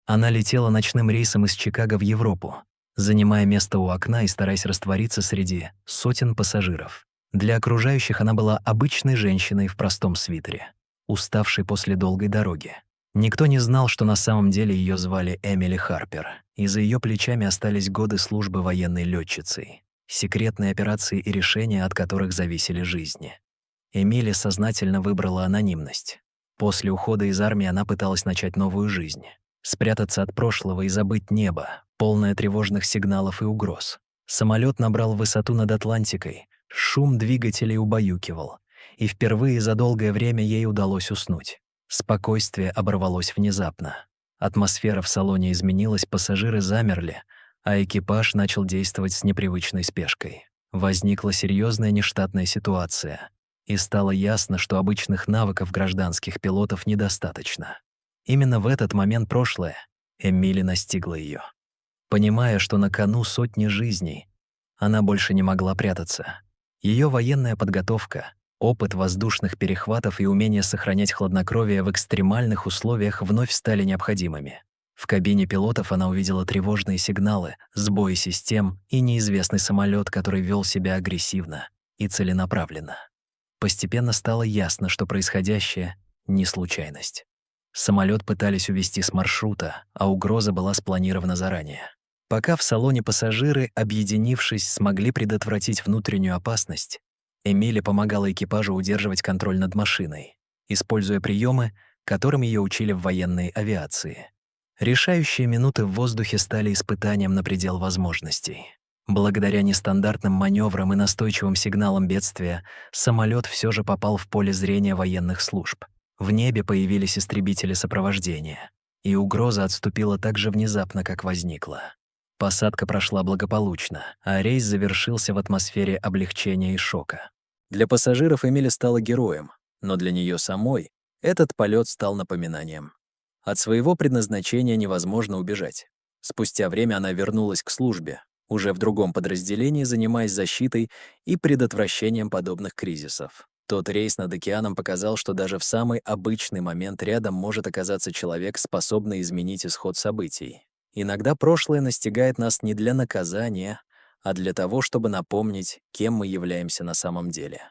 Она летела ночным рейсом из Чикаго в Европу, занимая место у окна и стараясь раствориться среди сотен пассажиров. Для окружающих она была обычной женщиной в простом свитере, уставшей после долгой дороги. Никто не знал, что на самом деле ее звали Эмили Харпер, и за ее плечами остались годы службы военной летчицей, секретные операции и решения, от которых зависели жизни. Эмили сознательно выбрала анонимность. После ухода из армии она пыталась начать новую жизнь, спрятаться от прошлого и забыть небо, полное тревожных сигналов и угроз. Самолет набрал высоту над Атлантикой, шум двигателей убаюкивал, и впервые за долгое время ей удалось уснуть. Спокойствие оборвалось внезапно. Атмосфера в салоне изменилась, пассажиры замерли, а экипаж начал действовать с непривычной спешкой. Возникла серьезная нештатная ситуация, и стало ясно, что обычных навыков гражданских пилотов недостаточно. Именно в этот момент прошлое Эмили настигла ее. Понимая, что на кону сотни жизней, она больше не могла прятаться. Ее военная подготовка, опыт воздушных перехватов и умение сохранять хладнокровие в экстремальных условиях вновь стали необходимыми. В кабине пилотов она увидела тревожные сигналы, сбои систем и неизвестный самолет, который вел себя агрессивно и целенаправленно. Постепенно стало ясно, что происходящее — не случайность. Самолет пытались увести с маршрута, а угроза была спланирована заранее. Пока в салоне пассажиры, объединившись, смогли предотвратить внутреннюю опасность, Эмили помогала экипажу удерживать контроль над машиной, используя приемы, которым ее учили в военной авиации. Решающие минуты в воздухе стали испытанием на предел возможностей. Благодаря нестандартным маневрам и настойчивым сигналам бедствия самолет все же попал в поле зрения военных служб. В небе появились истребители сопровождения, и угроза отступила так же внезапно, как возникла. Посадка прошла благополучно, а рейс завершился в атмосфере облегчения и шока. Для пассажиров Эмили стала героем, но для нее самой этот полет стал напоминанием. От своего предназначения невозможно убежать. Спустя время она вернулась к службе, уже в другом подразделении, занимаясь защитой и предотвращением подобных кризисов. Тот рейс над океаном показал, что даже в самый обычный момент рядом может оказаться человек, способный изменить исход событий. Иногда прошлое настигает нас не для наказания, а для того, чтобы напомнить, кем мы являемся на самом деле.